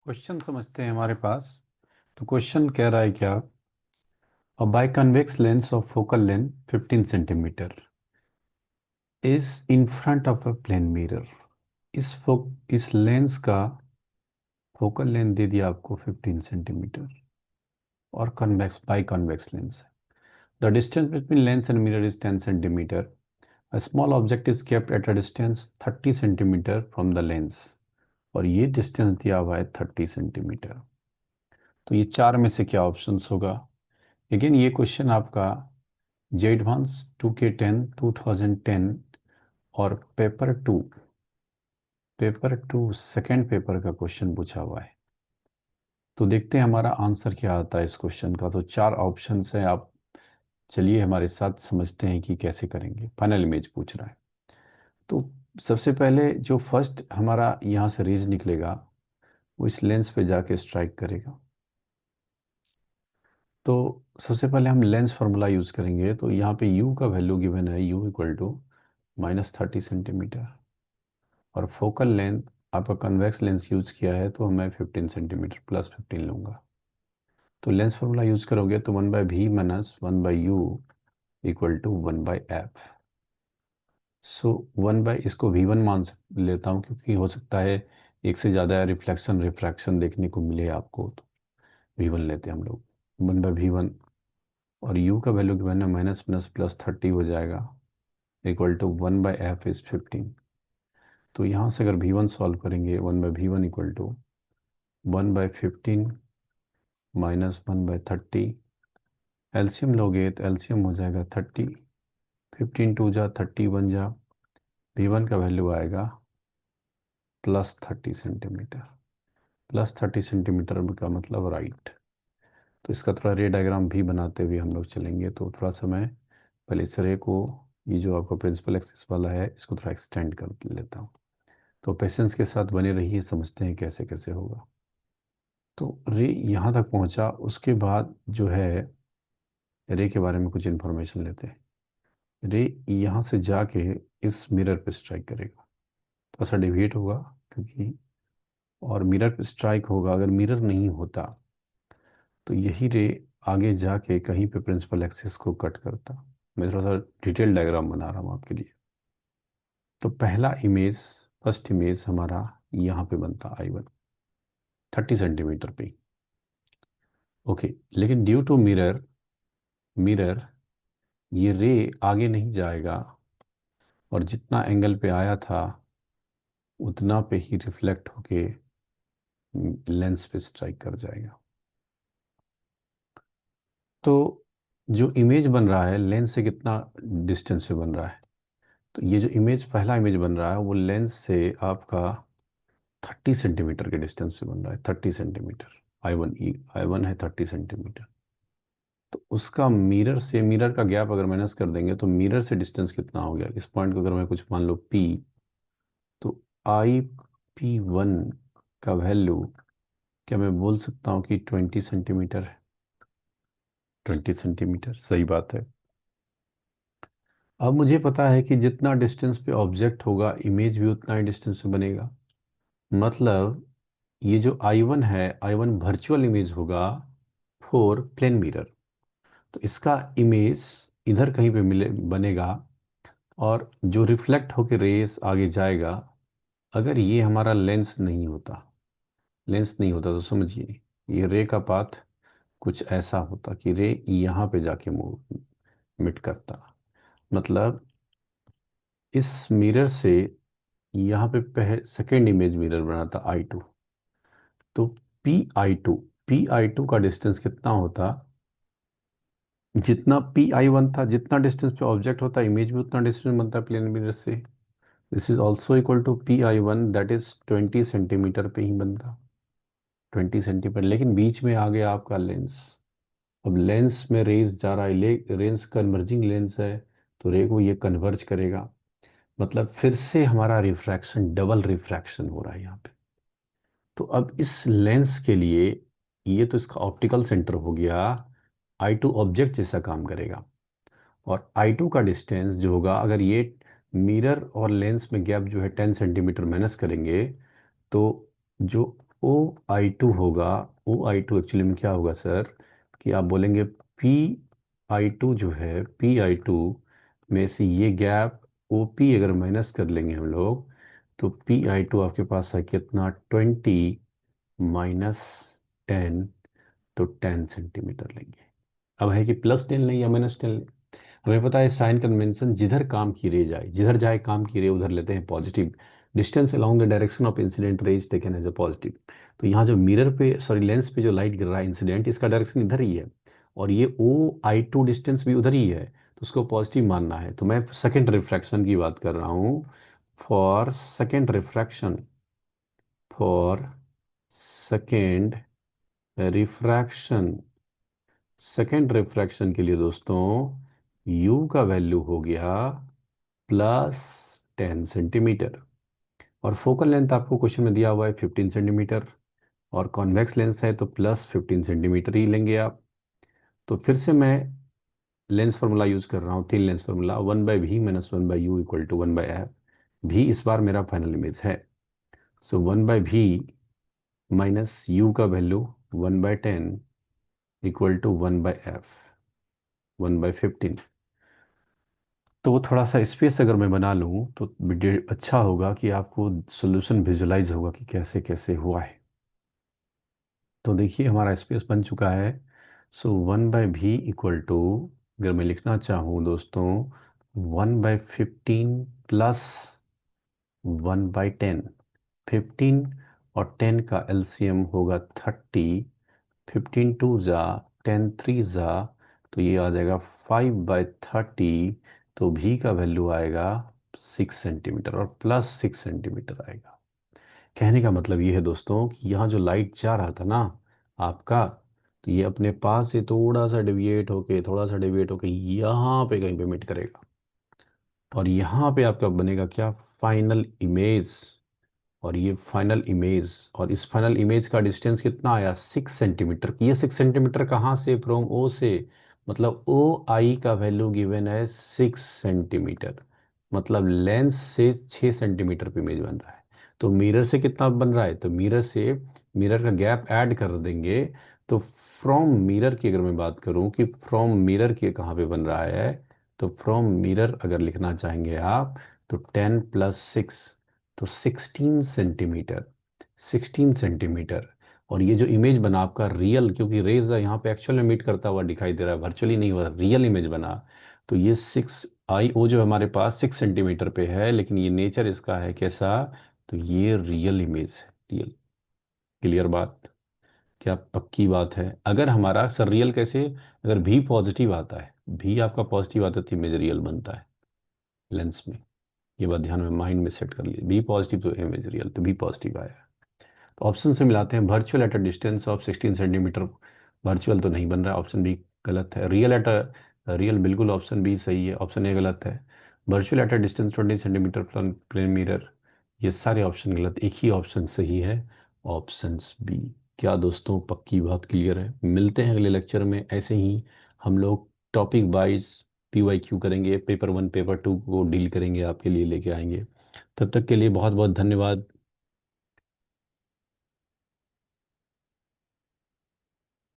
Question समझते हैं हमारे पास। तो क्वेश्चन कह रहा है क्या, a biconvex lens of focal length 15 centimetre is in front of a plane mirror. इस लेंस का फोकल लेंथ दे दिया आपको 15 सेंटीमीटर और कन्वेक्स बाई कन्वेक्स लेंस है। The distance between lens and mirror is 10 centimetre. A small object is kept at a distance 30 centimetre from the lens. और ये distance दिया हुआ है 30 सेंटीमीटर। तो ये चार में से क्या ऑप्शंस होगा? अगेन ये क्वेश्चन आपका जे एडवांस 2K10 2010 और पेपर टू सेकेंड पेपर का क्वेश्चन पूछा हुआ है। तो देखते हैं हमारा आंसर क्या आता है इस क्वेश्चन का। तो चार ऑप्शंस हैं, आप चलिए हमारे साथ समझते हैं कि कैसे करेंगे। फाइनल इमेज पूछ रहा है। तो सबसे पहले जो फर्स्ट हमारा यहाँ से रेज निकलेगा वो इस लेंस पे जाके स्ट्राइक करेगा। तो सबसे पहले हम लेंस फार्मूला यूज़ करेंगे। तो यहाँ पे u का वैल्यू गिवन है, u इक्वल टू -30 सेंटीमीटर। और फोकल लेंथ आपका कन्वेक्स लेंस यूज़ किया है तो मैं 15 सेंटीमीटर +15 लूँगा। तो लेंस फार्मूला यूज़ करोगे तो 1/v minus 1/u equal to 1/f। So 1 by इसको v1 लेता हूँ, क्योंकि हो सकता है एक से ज़्यादा रिफ्लेक्शन रिफ्रैक्शन देखने को मिले आपको। तो v1 लेते हैं हम लोग, 1/v1। और u का वैल्यू गिवन है माइनस माइनस +30 हो जाएगा इक्वल टू 1/f इज 15। तो यहाँ से अगर v1 सॉल्व करेंगे, 1/v1 equal to 1/15 minus 1/30। LCM लोगे तो एलसीएम हो जाएगा 30। 15 टू जा 30 बन जा। v1 का वैल्यू आएगा +30 सेंटीमीटर। +30 सेंटीमीटर का मतलब राइट। तो इसका थोड़ा रे डायग्राम भी बनाते हुए हम लोग चलेंगे। तो थोड़ा सा मैं पहले इस रे को, ये जो आपका प्रिंसिपल एक्सिस वाला है, इसको थोड़ा एक्सटेंड कर लेता हूँ। तो पेशेंस के साथ बने रहिए, समझते हैं कैसे कैसे होगा। तो रे यहाँ तक पहुँचा, उसके बाद जो है रे के बारे में कुछ इन्फॉर्मेशन लेते हैं। रे यहाँ से जाके इस मिरर पे स्ट्राइक करेगा, थोड़ा सा डिविएट होगा क्योंकि, और मिरर पे स्ट्राइक होगा। अगर मिरर नहीं होता तो यही रे आगे जाके कहीं पे प्रिंसिपल एक्सिस को कट करता। मैं थोड़ा सा डिटेल डायग्राम बना रहा हूँ आपके लिए। तो पहला इमेज, फर्स्ट इमेज हमारा यहाँ पे बनता I1 30 सेंटीमीटर पे। ओके, लेकिन ड्यू टू मिरर मिरर ये रे आगे नहीं जाएगा और जितना एंगल पे आया था उतना पे ही रिफ्लेक्ट होके लेंस पे स्ट्राइक कर जाएगा। तो जो इमेज बन रहा है लेंस से कितना डिस्टेंस पे बन रहा है? तो ये जो इमेज, पहला इमेज बन रहा है वो लेंस से आपका 30 सेंटीमीटर के डिस्टेंस पे बन रहा है। 30 सेंटीमीटर आई वन है 30 सेंटीमीटर। तो उसका मिरर से, मिरर का गैप अगर माइनस कर देंगे तो मिरर से डिस्टेंस कितना हो गया इस पॉइंट को, अगर मैं कुछ मान लो P, तो IP1 का वैल्यू क्या मैं बोल सकता हूँ कि 20 सेंटीमीटर है? 20 सेंटीमीटर सही बात है। अब मुझे पता है कि जितना डिस्टेंस पे ऑब्जेक्ट होगा इमेज भी उतना ही डिस्टेंस पे बनेगा। मतलब ये जो I1 है, I1 वर्चुअल इमेज होगा फॉर प्लेन मिरर। तो इसका इमेज इधर कहीं पे मिले बनेगा, और जो रिफ्लेक्ट होकर रेस आगे जाएगा। अगर ये हमारा लेंस नहीं होता तो समझिए ये रे का पाथ कुछ ऐसा होता कि रे यहाँ पे जाके मूव मिट करता। मतलब इस मिरर से यहाँ पे सेकेंड इमेज मिरर बना था I2। तो पी आई टू का डिस्टेंस कितना होता? जितना PI1 था, जितना डिस्टेंस पे ऑब्जेक्ट होता इमेज भी उतना डिस्टेंस बनता है प्लेन मिरर से। This is also equal to PI1, that is 20 centimetre पे ही बनता। 20 सेंटीमीटर, लेकिन बीच में आ गया आपका लेंस। अब लेंस में रेज जा रहा है, लेंस कन्वर्जिंग लेंस है, तो रे को ये कन्वर्ज करेगा। मतलब फिर से हमारा रिफ्रैक्शन, डबल रिफ्रैक्शन हो रहा है यहाँ पे। तो अब इस लेंस के लिए ये तो इसका ऑप्टिकल सेंटर हो गया, I2 ऑब्जेक्ट जैसा काम करेगा। और I2 का डिस्टेंस जो होगा, अगर ये मिरर और लेंस में गैप जो है 10 सेंटीमीटर माइनस करेंगे, तो जो ओ आई 2 होगा, O I2 एक्चुअली में क्या होगा सर, कि आप बोलेंगे P I 2 जो है, P I 2 में से ये गैप OP अगर माइनस कर लेंगे हम लोग, तो P I 2 आपके पास है कितना, 20 - 10, तो 10 सेंटीमीटर लेंगे। अब है कि प्लस 10 लें या -10 लें। हमें पता है साइन कन्वेंशन, जिधर काम की रे जाए, जिधर जाए काम की रे उधर लेते हैं positive. Distance along the direction of incident rays taken as a positive. तो यहाँ जो मिरर पे, सॉरी लेंस पे जो लाइट गिर रहा है इंसिडेंट, इसका डायरेक्शन इधर ही है, और ये O I 2 डिस्टेंस भी उधर ही है, तो उसको पॉजिटिव मानना है। तो मैं सेकेंड रिफ्रैक्शन की बात कर रहा हूँ। For second refraction, for second refraction, second refraction के लिए दोस्तों u का वैल्यू हो गया +10 सेंटीमीटर। और फोकल लेंथ आपको क्वेश्चन में दिया हुआ है 15 सेंटीमीटर, और कॉन्वेक्स लेंस है तो +15 सेंटीमीटर ही लेंगे आप। तो फिर से मैं लेंस फार्मूला यूज कर रहा हूँ, तीन lens formula, 1/v - 1/u = 1/f। भी इस बार मेरा फाइनल इमेज है। सो 1/v माइनस यू का वैल्यू 1/10 = 1/f, 1/15। तो वो थोड़ा सा स्पेस अगर मैं बना लूँ तो अच्छा होगा कि आपको सोल्यूशन विजुलाइज होगा कि कैसे कैसे हुआ है। तो देखिए हमारा स्पेस बन चुका है। सो 1/v = अगर मैं लिखना चाहूँ दोस्तों, 1/15 प्लस 1/10। 15 और 10 का एलसीएम होगा 30। 15 × 2 = 10 × 3 = तो ये आ जाएगा 5/30। तो भी का वैल्यू आएगा 6 सेंटीमीटर, और +6 सेंटीमीटर आएगा। कहने का मतलब ये है दोस्तों कि यहाँ जो लाइट जा रहा था ना आपका, तो ये अपने पास से थोड़ा सा डेविएट होके, थोड़ा सा डेविएट होके यहाँ पे कहीं पे मिट करेगा, और यहाँ पे आपका बनेगा क्या, फाइनल इमेज। और ये फाइनल इमेज, और इस फाइनल इमेज का डिस्टेंस कितना आया, 6 सेंटीमीटर। ये 6 सेंटीमीटर कहाँ से, फ्रॉम ओ से, मतलब O I का वैल्यू गिवन है 6 सेंटीमीटर, मतलब लेंस से 6 सेंटीमीटर पे इमेज बन रहा है। तो मिरर से कितना बन रहा है, तो मिरर से, मिरर का गैप ऐड कर देंगे, तो फ्रॉम मिरर की अगर मैं बात करूं कि फ्रॉम मिरर के कहाँ पे बन रहा है, तो फ्रॉम मिरर अगर लिखना चाहेंगे आप, तो 10 + 6, तो 16 सेंटीमीटर, 16 सेंटीमीटर। और ये जो इमेज बना आपका रियल, क्योंकि रेज यहाँ पे एक्चुअल में मीट करता हुआ दिखाई दे रहा है, वर्चुअली नहीं हो रहा, रियल इमेज बना। तो ये 6 IO जो हमारे पास 6 सेंटीमीटर पे है, लेकिन ये नेचर इसका है कैसा, तो ये रियल इमेज है, रियल। क्लियर बात, क्या पक्की बात है। अगर हमारा सर रियल कैसे, अगर भी पॉजिटिव आता है, भी आपका पॉजिटिव आता है तो इमेज रियल बनता है लेंस में। ये बात ध्यान में, माइंड में सेट कर लिए, बी पॉजिटिव तो इमेज रियल, तो बी पॉजिटिव आया। तो ऑप्शन से मिलाते हैं, virtual at a distance of 16 centimetre, virtual तो नहीं बन रहा, ऑप्शन बी गलत है। रियल एट अ, रियल बिल्कुल ऑप्शन बी सही है, ऑप्शन ए गलत है। Virtual at a distance 20 centimetre from plane mirror, ये सारे ऑप्शन गलत, एक ही ऑप्शन सही है, ऑप्शन बी। क्या दोस्तों पक्की बात क्लियर है। मिलते हैं अगले लेक्चर में, ऐसे ही हम लोग टॉपिक वाइज PYQ करेंगे, पेपर 1 पेपर 2 को डील करेंगे, आपके लिए लेके आएंगे। तब तक के लिए बहुत बहुत धन्यवाद।